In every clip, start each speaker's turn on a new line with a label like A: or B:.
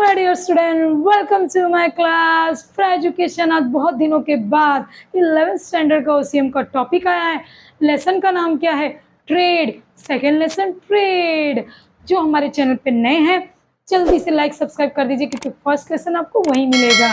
A: My dear student, welcome to my class free education. आज बहुत दिनों के बाद 11th स्टैंडर्ड का ओसीएम का टॉपिक आया है। लेसन का नाम क्या है? ट्रेड। Second lesson trade. जो हमारे चैनल पे नए हैं जल्दी से लाइक सब्सक्राइब कर दीजिए क्योंकि फर्स्ट लेसन आपको वहीं मिलेगा।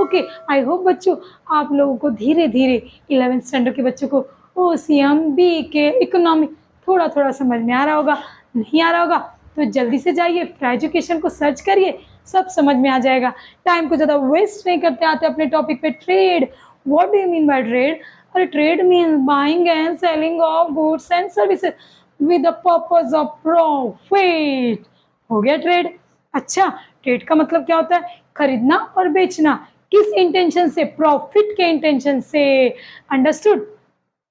A: ओके, आई होप बच्चों आप लोगों को धीरे धीरे 11th स्टैंडर्ड के बच्चों को ओसीएम बी के इकोनॉमी थोड़ा थोड़ा समझ में आ रहा होगा। नहीं आ रहा होगा तो जल्दी से जाइए फ्री एजुकेशन को सर्च करिए, सब समझ में आ जाएगा। टाइम को ज़्यादा वेस्ट नहीं करते, आते अपने टॉपिक पे। Trade, what do you mean by trade? अरे trade mean buying and selling of goods and services with the purpose of profit. हो गया ट्रेड। अच्छा, ट्रेड का मतलब क्या होता है? खरीदना और बेचना। किस इंटेंशन से? प्रॉफिट के इंटेंशन से। अंडरस्टूड?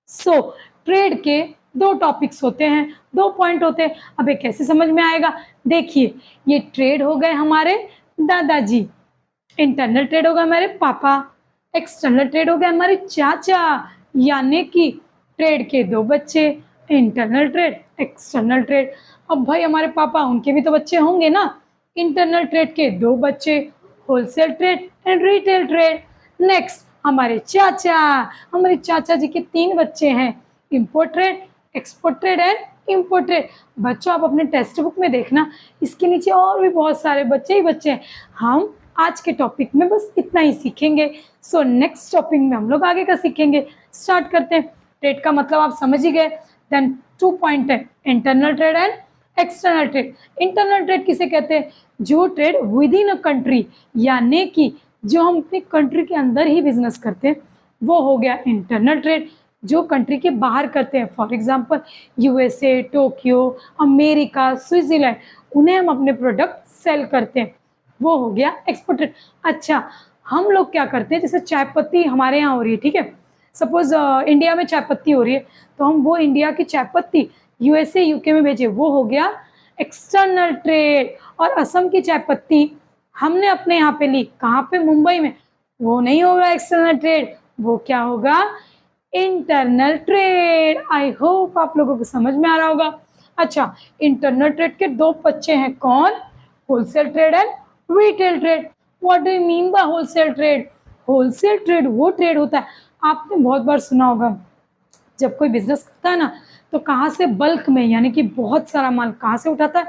A: सो ट्रेड के दो टॉपिक्स होते हैं, दो पॉइंट होते हैं। अब ये कैसे समझ में आएगा? देखिए, ये ट्रेड हो गए हमारे दादाजी, इंटरनल ट्रेड हो गए हमारे पापा, एक्सटर्नल ट्रेड हो गए हमारे चाचा, यानी कि ट्रेड के दो बच्चे, इंटरनल ट्रेड, एक्सटर्नल ट्रेड। अब भाई हमारे पापा, उनके भी तो बच्चे होंगे ना। इंटरनल ट्रेड के दो बच्चे, wholesale trade and retail trade. Next हमारे चाचा जी के तीन बच्चे हैं, import trade, export trade and import trade. बच्चों आप अपने टेक्स्ट बुक में देखना, इसके नीचे और भी बहुत सारे बच्चे ही बच्चे हैं। हम आज के टॉपिक में बस इतना ही सीखेंगे। सो नेक्स्ट टॉपिक में हम लोग आगे का सीखेंगे। स्टार्ट करते हैं। ट्रेड का मतलब आप समझ ही गए। देन 2 पॉइंट है, internal trade and external trade. Internal trade किसे कहते हैं? जो trade with in a country, यानी कि जो हम अपनी कंट्री के अंदर ही बिजनेस करते हैं, वो हो गया इंटरनल ट्रेड। जो कंट्री के बाहर करते हैं, for example USA, Tokyo, America, Switzerland, उन्हें हम अपने प्रोडक्ट सेल करते हैं, वो हो गया एक्सपोर्ट ट्रेड। अच्छा, हम लोग क्या करते हैं? जैसे चाय पत्ती हमारे यहाँ हो रही है, ठीक है, सपोज इंडिया में चाय पत्ती हो रही है, तो हम वो इंडिया की चाय पत्ती यूएसए, यूके में भेजे, वो हो गया एक्सटर्नल ट्रेड। और असम की चाय पत्ती हमने अपने यहाँ पे ली, कहाँ पे? मुंबई में, वो नहीं होगा एक्सटर्नल ट्रेड, वो क्या होगा? Internal trade. आई होप आप लोगों को समझ में आ रहा होगा। अच्छा, इंटरनल ट्रेड के दो बच्चे हैं, कौन? Wholesale trade and retail trade. What do you mean bye wholesale trade? Wholesale trade वो ट्रेड होता है, आपने बहुत बार सुना होगा, जब कोई बिजनेस करता है ना, तो कहाँ से? बल्क में, यानी कि बहुत सारा माल कहाँ से उठाता है?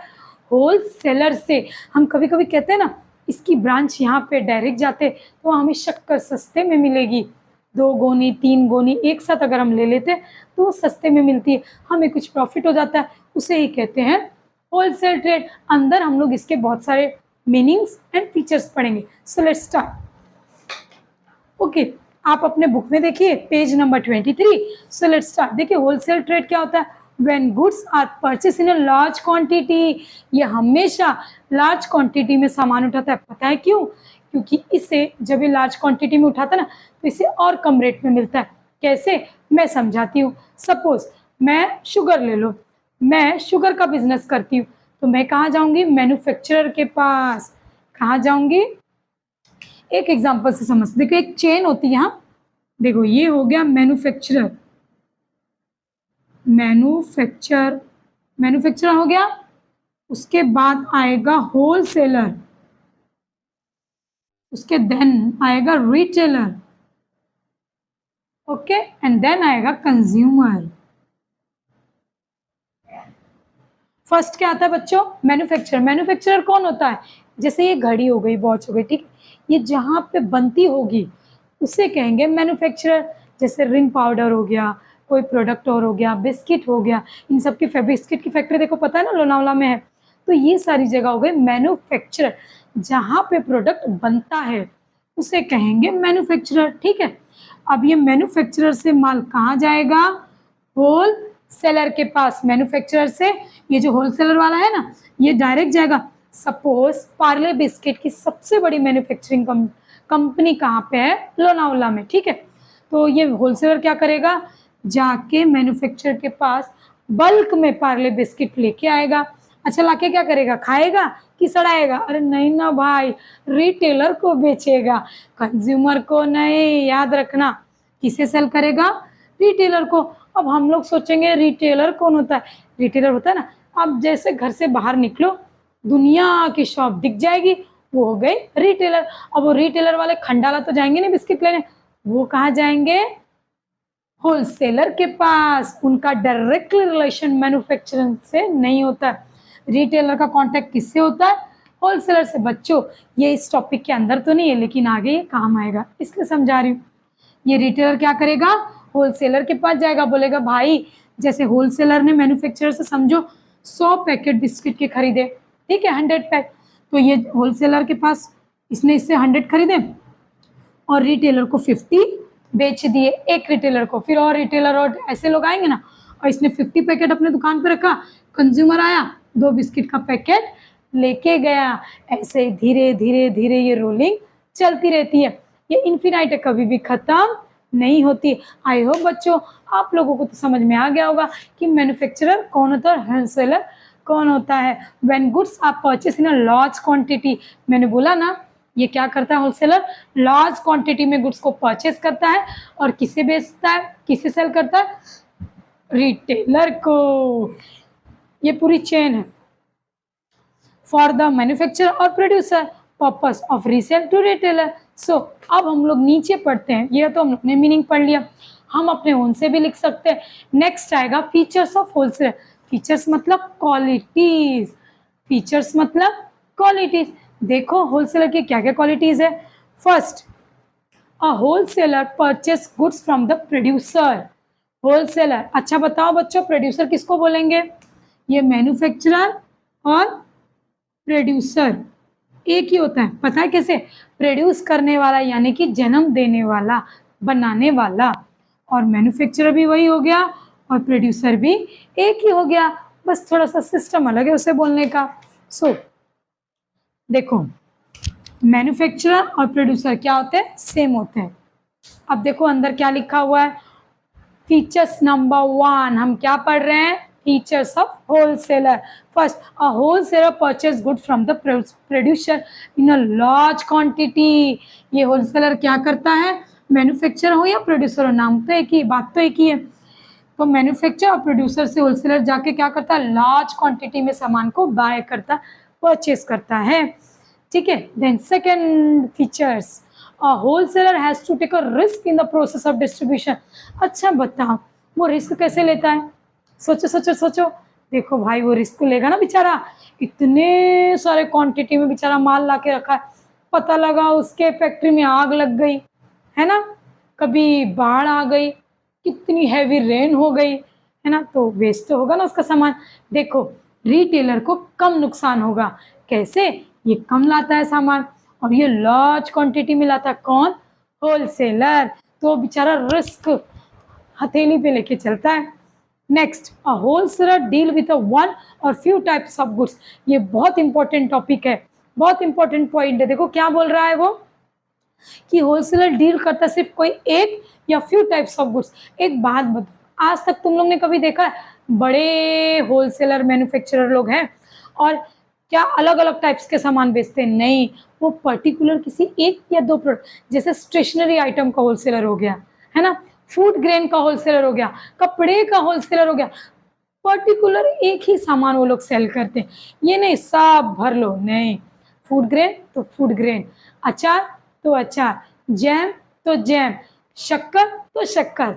A: होलसेलर से। हम कभी कभी कहते हैं ना, इसकी ब्रांच यहाँ पे डायरेक्ट जाते तो हमें शक्कर सस्ते में मिलेगी, 2 गोनी 3 गोनी एक साथ अगर हम ले लेते तो वो सस्ते में मिलती है, हमें कुछ प्रॉफिट हो जाता है, उसे ही कहते हैं होलसेल ट्रेड। अंदर हम लोग इसके बहुत सारे मीनिंग्स एंड फीचर्स पढ़ेंगे। सो लेट्स स्टार्ट। ओके, आप अपने बुक में देखिए page number 23। So let's start. देखिए, होलसेल ट्रेड क्या होता है? When goods are purchase in a large quantity. ये हमेशा लार्ज क्वांटिटी में सामान उठाता है। पता है क्यों? क्योंकि इसे जब ये लार्ज क्वांटिटी में उठाता है ना, तो इसे और कम रेट में मिलता है। कैसे? मैं समझाती हूँ। सपोज मैं शुगर ले लो, मैं शुगर का बिजनेस करती हूँ, तो मैं कहाँ जाऊँगी? मैन्युफैक्चरर के पास। कहाँ जाऊँगी? एक एग्जांपल से समझ। देखो, एक चेन होती है यहाँ, देखो ये हो गया मैन्युफैक्चरर, मैन्युफैक्चरर हो गया। उसके बाद आएगा होलसेलर, उसके देन आएगा रिटेलर, ओके, एंड देन आएगा कंज्यूमर। फर्स्ट क्या आता है बच्चों? मैन्युफैक्चरर। मैन्युफैक्चरर कौन होता है? जैसे ये घड़ी हो गई, वॉच हो गई, ठीक, ये जहाँ पे बनती होगी उसे कहेंगे मैन्युफैक्चरर। जैसे रिन पाउडर हो गया, कोई प्रोडक्ट और हो गया, बिस्किट हो गया, इन सब की बिस्किट की फैक्ट्री देखो, पता है ना, लोनावला में है। तो ये सारी जगह हो गई मैन्युफैक्चरर, जहाँ पे प्रोडक्ट बनता है उसे कहेंगे मैन्युफैक्चरर, ठीक है। अब ये मैन्युफैक्चरर से माल कहाँ जाएगा? होलसेलर के पास। मैन्युफैक्चरर से ये जो होलसेलर वाला है ना, ये डायरेक्ट जाएगा। सपोज पार्ले बिस्किट की सबसे बड़ी मैन्युफैक्चरिंग कंपनी कहाँ पे है? लोनावला में, ठीक है। तो ये होलसेलर क्या करेगा? जाके मैन्युफैक्चरर के पास बल्क में पार्ले बिस्किट लेके आएगा। अच्छा, लाके क्या करेगा? खाएगा कि सड़ाएगा? अरे नहीं ना भाई, रिटेलर को बेचेगा, कंज्यूमर को नहीं। याद रखना, किसे सेल करेगा? रिटेलर को। अब हम लोग सोचेंगे रिटेलर कौन होता है? रिटेलर होता है ना, अब जैसे घर से बाहर निकलो, दुनिया की शॉप दिख जाएगी, वो हो गए रिटेलर। अब वो रिटेलर वाले खंडाला तो जाएंगे नहीं बिस्किट लेने, वो कहाँ जाएंगे, होलसेलर के पास। उनका डायरेक्टली रिलेशन मैन्युफैक्चरर से नहीं होता। रिटेलर का कांटेक्ट किससे होता है, होलसेलर से। बच्चों ये इस टॉपिक के अंदर तो नहीं है, लेकिन आगे ये काम आएगा, इसलिए समझा रही हूँ। ये रिटेलर क्या करेगा, होलसेलर के पास जाएगा, बोलेगा भाई जैसे होलसेलर ने मैन्युफैक्चरर से समझो 100 पैकेट बिस्किट के खरीदे, ठीक है, 100 पैक, तो ये होलसेलर के पास इसने इससे 100 खरीदे और रिटेलर को 50 बेच दिए, एक रिटेलर को। फिर और रिटेलर और ऐसे लोग आएंगे ना, और इसने 50 पैकेट अपने दुकान पे रखा, कंज्यूमर आया 2 बिस्किट का पैकेट लेके गया। ऐसे धीरे धीरे धीरे ये रोलिंग चलती रहती है, ये इन्फिनाइट है, कभी भी खत्म नहीं होती। आई होप बच्चों आप लोगों को तो समझ में आ गया होगा कि मैन्युफैक्चरर कौन होता है और होलसेलर कौन होता है। When goods are purchase in a large quantity, मैंने बोला ना ये क्या करता है, होलसेलर लार्ज क्वांटिटी में गुड्स को परचेज करता है और किसे बेचता है, किसे सेल करता है, रिटेलर को। ये पूरी चेन है। फॉर द मैन्युफैक्चरर और producer purpose of resale to retailer. So अब हम लोग नीचे पढ़ते हैं, ये तो हम लोग ने मीनिंग पढ़ लिया, हम अपने ओन से भी लिख सकते हैं। नेक्स्ट आएगा फीचर्स ऑफ होलसेलर। फीचर्स मतलब क्वालिटीज, फीचर्स मतलब क्वालिटीज। देखो होलसेलर की क्या क्या क्वालिटीज है। First, a wholesaler purchase goods from the producer. Wholesaler, अच्छा बताओ बच्चों प्रोड्यूसर किसको बोलेंगे, ये मैन्युफैक्चरर और प्रोड्यूसर एक ही होता है, पता है कैसे, प्रोड्यूस करने वाला यानी कि जन्म देने वाला, बनाने वाला, और मैन्युफैक्चरर भी वही हो गया और प्रोड्यूसर भी एक ही हो गया, बस थोड़ा सा सिस्टम अलग है उसे बोलने का। सो देखो मैन्युफैक्चरर और प्रोड्यूसर क्या होते हैं, सेम होते हैं। अब देखो अंदर क्या लिखा हुआ है, फीचर्स नंबर 1 हम क्या पढ़ रहे हैं, features of wholesaler. First, a wholesaler purchase good from the producer in a large quantity. ये होलसेलर क्या करता है, मैन्युफैक्चरर हो या प्रोड्यूसर हो, नाम तो एक ही, बात तो एक ही है। तो मैन्युफैक्चरर और प्रोड्यूसर से होलसेलर जाके क्या करता है, लार्ज क्वांटिटी में सामान को बाय करता, परचेज करता है, ठीक है। Then second features, a wholesaler has to take a risk in the process of distribution. अच्छा बताओ वो रिस्क कैसे लेता है, सोचो सोचो सोचो। देखो भाई वो रिस्क लेगा ना बेचारा, इतने सारे क्वांटिटी में बेचारा माल ला के रखा है, पता लगा उसके फैक्ट्री में आग लग गई है ना, कभी बाढ़ आ गई, कितनी हैवी रेन हो गई है ना, तो वेस्ट तो होगा ना उसका सामान। देखो रिटेलर को कम नुकसान होगा, कैसे, ये कम लाता है सामान और ये लार्ज क्वांटिटी में लाता है, कौन, होलसेलर, तो बेचारा रिस्क हथेली पे लेके चलता है। Next, a wholesaler deal with a one और फ्यू टाइप्स ऑफ गुड्स। ये बहुत इंपॉर्टेंट टॉपिक है, बहुत इंपॉर्टेंट पॉइंट है। देखो क्या बोल रहा है वो, कि होलसेलर डील करता सिर्फ कोई एक या फ्यू टाइप्स ऑफ गुड्स। एक बात बताओ, आज तक तुम लोग ने कभी देखा है बड़े होलसेलर मैन्युफैक्चरर लोग हैं और क्या अलग अलग टाइप्स के सामान बेचते हैं, नहीं, वो पर्टिकुलर किसी एक या दो प्रोडक्ट, जैसे स्टेशनरी आइटम का होलसेलर हो गया है ना, फूड ग्रेन का होलसेलर हो गया, कपड़े का होलसेलर हो गया, पर्टिकुलर एक ही सामान वो लोग सेल करते हैं। ये नहीं सब भर लो, नहीं, फूड ग्रेन तो फूड ग्रेन, अचार तो अचार, जैम तो जैम, शक्कर तो शक्कर,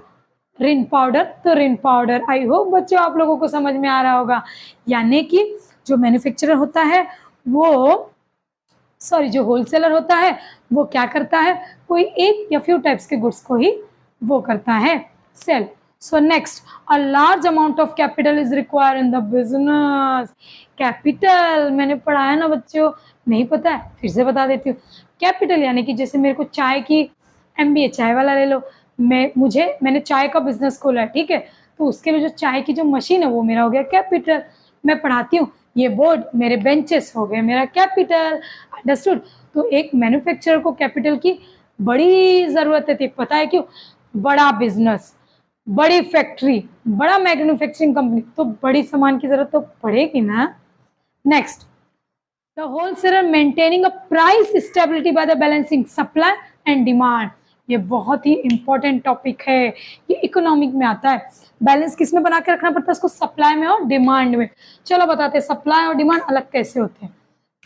A: रिन पाउडर तो रिन पाउडर। आई होप बच्चों आप लोगों को समझ में आ रहा होगा। यानी कि जो मैन्युफैक्चरर होता है वो, सॉरी जो होलसेलर होता है वो क्या करता है, कोई एक या फ्यू टाइप्स के गुड्स को ही वो करता है sale. So next, a large amount of capital is required in the business. Capital मैंने पढ़ाया ना बच्चों, नहीं पता है फिर से बता देती हूँ। कैपिटल यानी कि जैसे मेरे को चाय की MBA, चाय वाला ले लो, मैंने चाय का बिजनेस खोला है, ठीक है, तो उसके लिए जो चाय की जो मशीन है वो मेरा हो गया कैपिटल। मैं पढ़ाती हूँ, ये बोर्ड मेरे बेंचेस हो गए मेरा कैपिटल, अंडरस्टूड। तो एक मैन्युफैक्चरर को कैपिटल की बड़ी ज़रूरत है, पता है क्यों, बड़ा बिजनेस, बड़ी फैक्ट्री, बड़ा मैन्युफैक्चरिंग कंपनी, तो बड़ी सामान की जरूरत तो पड़ेगी ना। Next, the wholesaler maintaining a price stability by the balancing supply and demand. ये बहुत ही इंपॉर्टेंट टॉपिक है, ये इकोनॉमिक में आता है। बैलेंस किस में बना के रखना पड़ता है उसको, सप्लाई में और डिमांड में। चलो बताते हैं सप्लाई और डिमांड अलग कैसे होते हैं।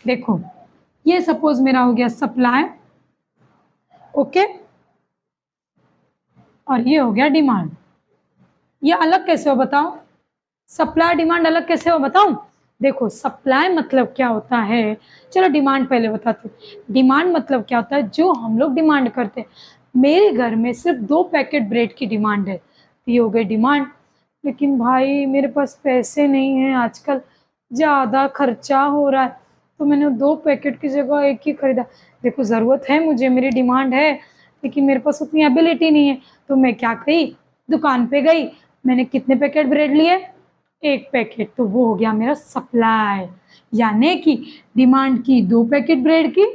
A: देखो ये सपोज मेरा हो गया सप्लाई, ओके, और ये हो गया डिमांड। ये अलग कैसे हो बताओ, सप्लाई डिमांड अलग कैसे हो बताऊं? देखो सप्लाई मतलब क्या होता है, चलो डिमांड पहले बताते हैं। डिमांड मतलब क्या होता है, जो हम लोग डिमांड करते हैं। मेरे घर में सिर्फ 2 पैकेट ब्रेड की डिमांड है, तो ये हो गई डिमांड। लेकिन भाई मेरे पास पैसे नहीं है, आजकल ज़्यादा खर्चा हो रहा है, तो मैंने 2 पैकेट की जगह 1 ही खरीदा। देखो ज़रूरत है मुझे, मेरी डिमांड है, लेकिन मेरे पास उतनी एबिलिटी नहीं है, तो मैं क्या करी, दुकान पे गई, मैंने कितने पैकेट ब्रेड लिए, 1 पैकेट, तो वो हो गया मेरा सप्लाई। यानी कि डिमांड की 2 पैकेट ब्रेड की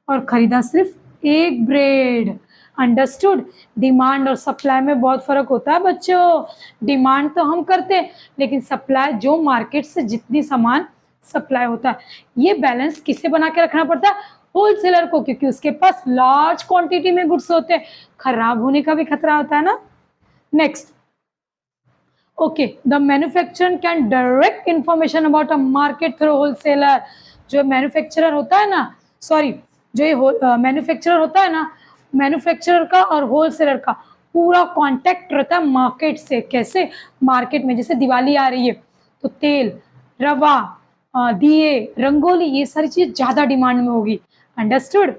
A: और खरीदा सिर्फ 1 ब्रेड। अंडरस्टूड? डिमांड और सप्लाई में बहुत फर्क होता है बच्चों। डिमांड तो हम करते हैं, लेकिन सप्लाई जो मार्केट से जितनी सामान सप्लाई होता है, ये बैलेंस किसे बना के रखना पड़ता है, होलसेलर को, क्योंकि उसके पास लार्ज क्वांटिटी में गुड्स होते हैं, खराब होने का भी खतरा होता है ना। Next, okay, the manufacturer can direct information about a market through wholesaler. जो मैन्युफैक्चरर होता है ना, सॉरी, जो ये मैन्युफैक्चरर होता है ना, मैन्युफैक्चरर का और होलसेलर का पूरा कांटेक्ट रहता है मार्केट से। कैसे? मार्केट में जैसे दिवाली आ रही है तो तेल, रवा, दिए, रंगोली, ये सारी चीज ज्यादा डिमांड में होगी। Understood?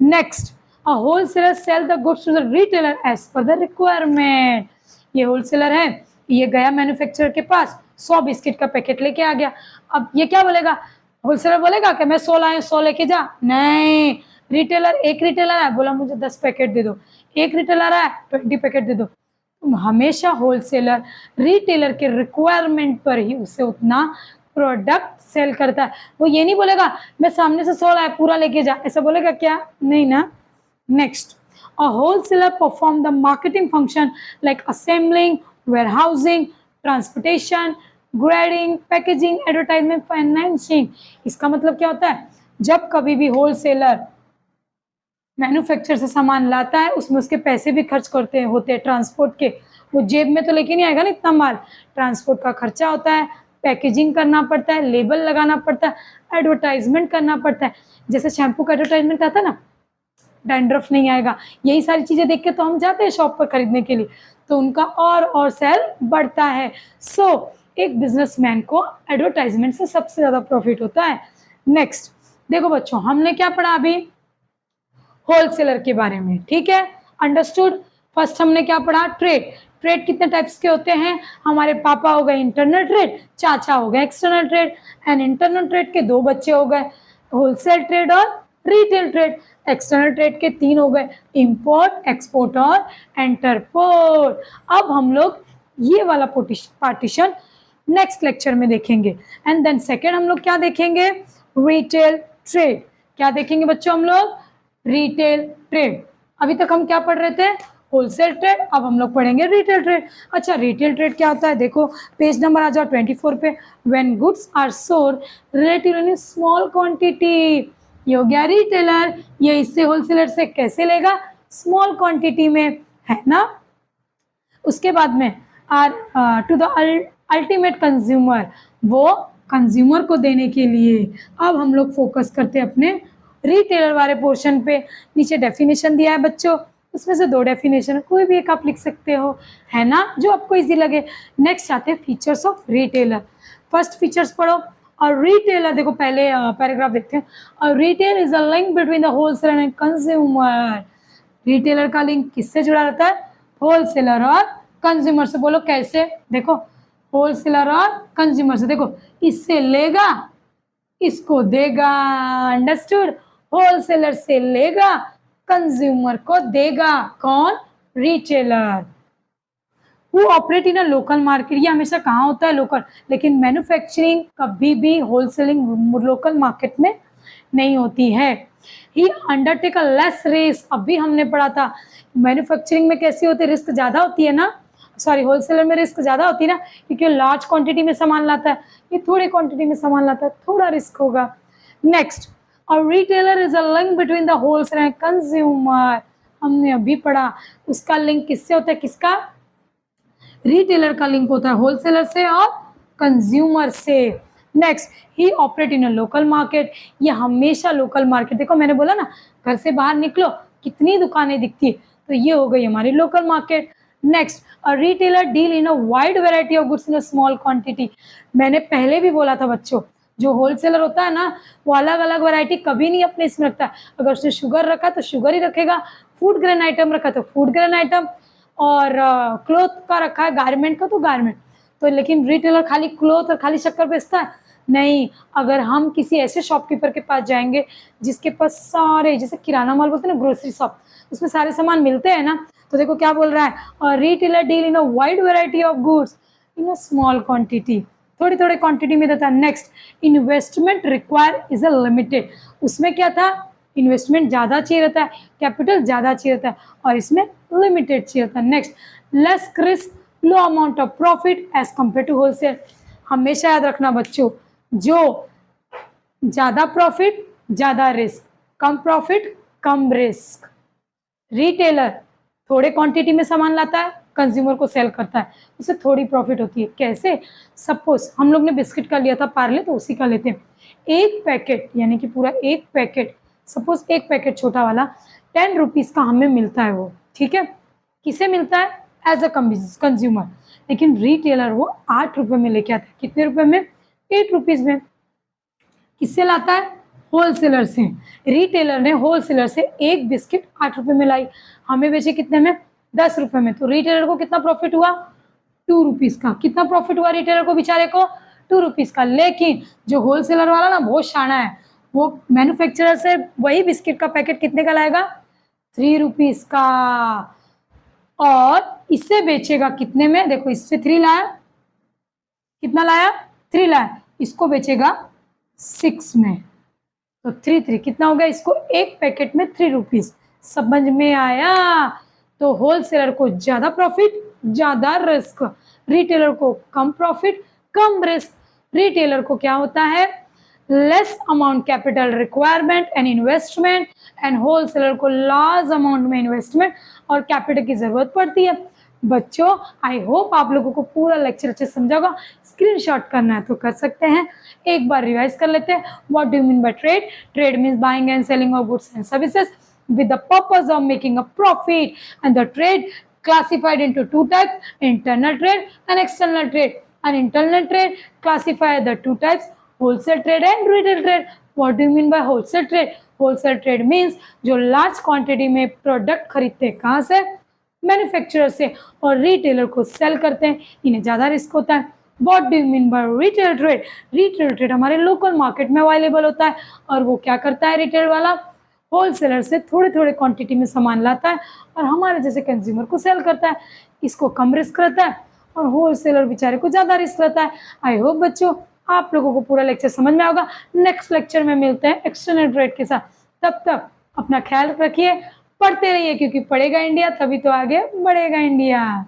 A: Next, a wholesaler sell the goods to the retailer as per the requirement. ये होलसेलर है, ये गया मैन्युफैक्चरर के पास, 100 बिस्किट का पैकेट लेके आ गया। अब ये क्या बोलेगा, होलसेलर बोलेगा कि मैं 100 लाया, 100 लेके जा, नहीं, रिटेलर, एक रिटेलर है, बोला मुझे 10 पैकेट दे दो, एक रिटेलर है 20 पैकेट दे दो। तुम हमेशा होलसेलर रिटेलर के रिक्वायरमेंट पर ही उसे उतना प्रोडक्ट सेल करता है। वो ये नहीं बोलेगा मैं सामने से 100 लाया पूरा लेके जा, ऐसा बोलेगा क्या? नहीं ना। Next, a wholesaler perform the marketing function like assembling, warehousing, transportation, grading, packaging, advertisement, financing। इसका मतलब क्या होता है, जब कभी भी होलसेलर मैन्युफैक्चर से सामान लाता है, उसमें उसके पैसे भी खर्च करते होते हैं ट्रांसपोर्ट के। वो जेब में तो लेके नहीं आएगा ना इतना माल, ट्रांसपोर्ट का खर्चा होता है, पैकेजिंग करना पड़ता है, लेबल लगाना पड़ता है, एडवर्टाइजमेंट करना पड़ता है। जैसे शैम्पू का एडवर्टाइजमेंट आता है ना, डैंड्रफ नहीं आएगा, यही सारी चीजें देख के तो हम जाते हैं शॉप पर खरीदने के लिए, तो उनका और सेल बढ़ता है। सो एक बिजनेसमैन को एडवर्टाइजमेंट से सबसे ज्यादा प्रॉफिट होता है। नेक्स्ट, देखो बच्चों, हमने क्या पढ़ा अभी, होलसेलर के बारे में, ठीक है, अंडरस्टूड। फर्स्ट हमने क्या पढ़ा, ट्रेड। ट्रेड कितने टाइप्स के होते हैं, हमारे पापा हो गए इंटरनल ट्रेड, चाचा हो गए external trade, and internal trade के 2 बच्चे हो गए, होलसेल ट्रेड और रिटेल ट्रेड। एक्सटर्नल ट्रेड के 3 हो गए, इंपोर्ट, एक्सपोर्ट और एंटरपोर्ट। अब हम लोग ये वाला पार्टीशन नेक्स्ट लेक्चर में देखेंगे। एंड देन सेकेंड हम लोग क्या देखेंगे, रिटेल ट्रेड। क्या देखेंगे बच्चों हम लोग, रिटेल ट्रेड। अभी तक हम क्या पढ़ रहे थे, होलसेल ट्रेड, अब हम लोग पढ़ेंगे रिटेल ट्रेड। अच्छा, रिटेल ट्रेड क्या होता है, देखो पेज नंबर आ जाओ 24 पे। When goods are sold relatively small quantity, ये हो गया रिटेलर, ये इससे होलसेलर से कैसे लेगा, स्मॉल क्वांटिटी में, है ना। उसके बाद में are to the ultimate consumer, वो कंज्यूमर को देने के लिए। अब हम लोग फोकस करते हैं अपने रिटेलर वाले पोर्शन पे। नीचे डेफिनेशन दिया है बच्चों, उसमें से 2 डेफिनेशन, कोई भी एक आप लिख सकते हो, है ना, जो आपको इजी लगे। नेक्स्ट आते हैं features of retailer. First features पढ़ो, और रिटेलर, देखो पहले पैराग्राफ देखते हैं। और retail is a link between the wholesaler and consumer. Retailer का लिंक किससे जुड़ा रहता है, होलसेलर और कंज्यूमर से। बोलो कैसे, देखो होलसेलर और कंज्यूमर से, देखो इससे लेगा इसको देगा, अंडरस्टूड, होलसेलर से लेगा कंज्यूमर को देगा, कौन, रिटेलर। वो operate in a local market, ये हमेशा कहाँ होता है, लोकल, लेकिन मैन्युफैक्चरिंग कभी भी होलसेलिंग लोकल मार्केट में नहीं होती है। ही अंडरटेक अ लेस रिस्क, अभी हमने पढ़ा था मैन्युफैक्चरिंग में कैसी होती है, रिस्क ज्यादा होती है ना, सॉरी होलसेलर में रिस्क ज्यादा होती है ना, क्योंकि लार्ज क्वांटिटी में सामान लाता है, ये थोड़ी क्वांटिटी में सामान लाता है, थोड़ा रिस्क होगा। नेक्स्ट, और retailer is a link between the wholesaler and consumer, हमने अभी पढ़ा, उसका लिंक किससे होता है, किसका, रिटेलर का लिंक होता है होलसेलर से और कंज्यूमर से। Next, he operate in a local market, ये हमेशा लोकल मार्केट, देखो मैंने बोला ना घर से बाहर निकलो कितनी दुकानें दिखती है, तो ये हो गई हमारी local market. Next, a retailer deal in a wide variety of goods in a small quantity, मैंने पहले भी बोला था बच्चों, जो होलसेलर होता है ना वो अलग अलग वैरायटी कभी नहीं अपने इसमें रखता है, अगर उसने शुगर रखा तो शुगर ही रखेगा, फूड ग्रेन आइटम रखा तो फूड ग्रेन आइटम, और क्लोथ का रखा है गारमेंट का तो गारमेंट, तो लेकिन रिटेलर खाली क्लोथ और खाली शक्कर बेचता है नहीं। अगर हम किसी ऐसे शॉपकीपर के पास जाएंगे जिसके पास सारे, जैसे किराना माल बोलते हैं ना, ग्रोसरी शॉप, उसमें सारे सामान मिलते हैं ना, तो देखो क्या बोल रहा है, और retailer deal in a wide variety of goods in a small quantity, थोड़ी थोड़ी क्वांटिटी में देता है। Next, investment require is a limited, उसमें क्या था, इन्वेस्टमेंट ज़्यादा चाहिए रहता है, कैपिटल ज़्यादा चाहिए रहता है, और इसमें लिमिटेड चाहिए रहता है। Next, less risk low amount of profit as compare to wholesale, हमेशा याद रखना बच्चों, जो ज़्यादा प्रॉफिट ज़्यादा रिस्क, कम प्रॉफिट कम रिस्क। रिटेलर थोड़े क्वांटिटी में सामान लाता है, कंज्यूमर को सेल करता है, उससे थोड़ी प्रॉफिट होती है। कैसे, सपोज हम लोग ने बिस्किट का लिया था पार्ले, तो उसी का लेते हैं, एक पैकेट यानी कि पूरा एक पैकेट, सपोज एक पैकेट छोटा वाला 10 रुपीज़ का हमें मिलता है वो, ठीक है, किसे मिलता है, एज अ कंज्यूमर, लेकिन रिटेलर वो 8 रुपये में लेके आता है, कितने रुपए में, 8 रुपीज़ में। किससे लाता है, होलसेलर से। रिटेलर ने होलसेलर से एक बिस्किट 8 रुपये में लाई, हमें बेचे कितने में, 10 रुपये में, तो रिटेलर को कितना प्रॉफिट हुआ, 2 रुपीज़ का। कितना प्रॉफिट हुआ रिटेलर को बेचारे को, 2 रुपीज़ का। लेकिन जो होलसेलर वाला ना बहुत शाना है, वो मैन्युफैक्चरर से वही बिस्किट का पैकेट कितने का लाएगा, 3 रुपीज़ का, और इससे बेचेगा कितने में, देखो इससे 3 लाया, कितना लाया, 3 लाया, इसको बेचेगा 6 में, तो 3 कितना हो गया, इसको एक पैकेट में 3 रुपीज़। समझ में आया, तो होलसेलर को ज़्यादा प्रॉफिट ज़्यादा रिस्क, रिटेलर को कम प्रॉफिट कम रिस्क। रिटेलर को क्या होता है, less amount capital requirement and investment, and wholesaler को लार्ज अमाउंट में इन्वेस्टमेंट और कैपिटल की ज़रूरत पड़ती है। बच्चों आई होप आप लोगों को पूरा लेक्चर अच्छे समझा होगा, स्क्रीनशॉट करना है तो कर सकते हैं, एक बार रिवाइज कर लेते हैं। What do you mean by trade, trade means buying and selling of goods and services with the purpose of making a profit, and the trade classified into 2 types, internal trade and external trade, and internal trade classified the 2 types, wholesale trade and retail trade. What do you mean by wholesale trade? Wholesale trade means जो large quantity में product खरीदते हैं, कहाँ से, manufacturer से, और retailer को cell करते हैं, इन्हें ज़्यादा रिस्क होता है। What do you mean by retail trade? Retail trade हमारे लोकल मार्केट में अवेलेबल होता है, और वो क्या करता है रिटेल वाला, होलसेलर से थोड़े थोड़े क्वांटिटी में सामान लाता है और हमारे जैसे कंज्यूमर को सेल करता है, इसको कम रिस्क रहता है, और होलसेलर बेचारे को ज़्यादा रिस्क रहता है। आई होप बच्चों आप लोगों को पूरा लेक्चर समझ में आएगा। नेक्स्ट लेक्चर में मिलते हैं एक्सटर्नल ट्रेड के साथ, तब तक अपना ख्याल रखिए, पढ़ते रहिए, क्योंकि पढ़ेगा इंडिया तभी तो आगे बढ़ेगा इंडिया।